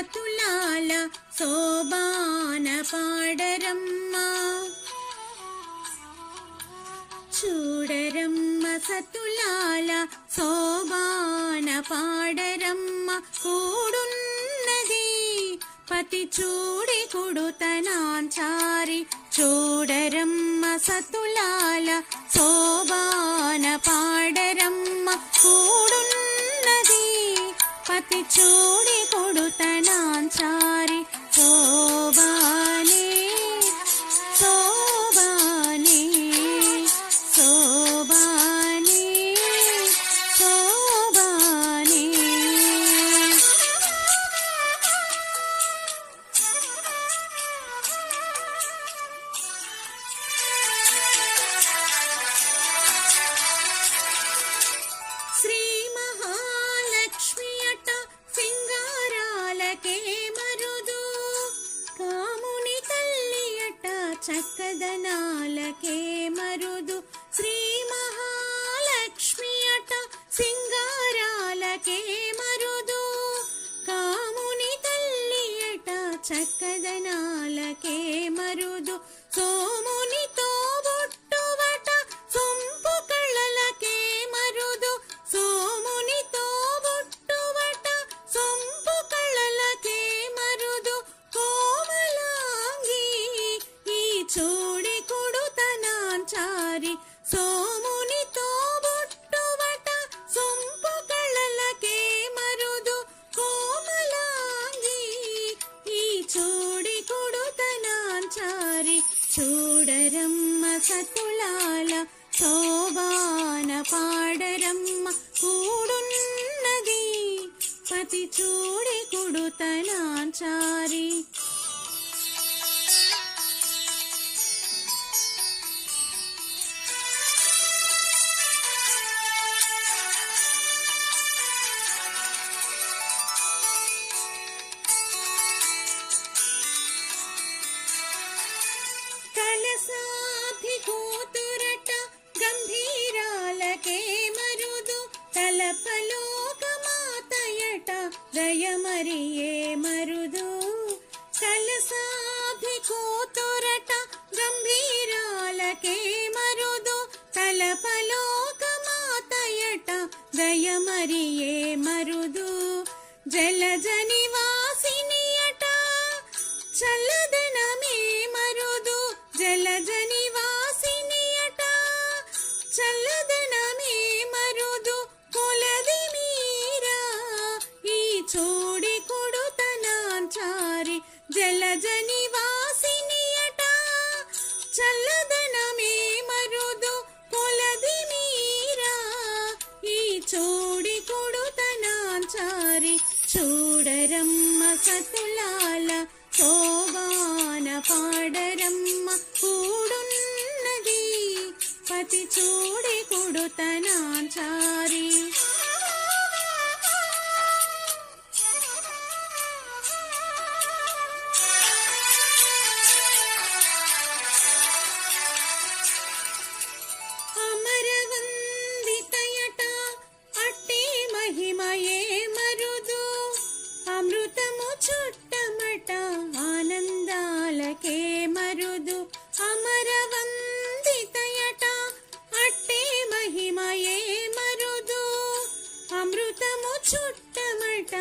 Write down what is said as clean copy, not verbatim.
సతులాల శోభాన పాడరమ్మ చూడరమ్మ సతులాల శోభాన పాడరమ్మ కూడున్నది పతి చూడి కుడుతనాంచారి చూడరమ్మ సతులాల శోభాన పాడరమ్మ కూడున్నది పతి చూడి కొడుతనాంచారి శోభానే శోభానే శోభానే శోభానే శ్రీ మహాలక్ష్మి అట సింగారాలకే మరుదు కాముని తల్లి అట చక్కదనాలకే మరుదు శ్రీ మహాలక్ష్మి అట సింగారాలకే మరుదు కాముని తల్లి అట చక్కదనాలకే మరుదు సోమునితో బొట్టువట సొంపు కళ్ళలకే మరుదు సోమునితో బొట్టువట సొంపు కళ్ళలకే మరుదు కోమలాంగి ఈ చూడి కొడుతనాంచారి సోమునితో బొట్టువట సొంపు కళ్ళలకే మరుదు కోమలాంగి ఈ చూడి కొడుతనాంచారి చూడరమ్మ సతులాల శోభాన పాడరమ్మ కూడున్నది పతి చూడి కొడుతనాంచారి కలసాధి కూతురట గంభీరాలకే మరుదు తలపలోక మాతయట దయమరియే మరుదు కలసాధి కూతురట గంభీరాలకే మరుదు తలపలోక మాతయట దయమరియే మరుదు జలజని వాసినియట చల్లదనమే మరుదు జలజని వాసినియట చల్లదనమే మరుదు కొలది మీరా ఈ చూడి కొడుతనాంచారి జలజని వాసినియట చల్లదనమే మరుదు కొలది మీరా ఈ చూడి కొడుతనాంచారి చూడరమ్మ సతులాల శోభాన పాడరమ్మ కూడున్నది పతి చూడి కొడుతనాంచారి అమరవందితయట అట్టే మహిమయే మరుదు అమృతము చుట్టమట ఆనందాలకే మరుదు అమరవందితయట అట్టే మహిమయే మరుదు అమృతము చుట్టమట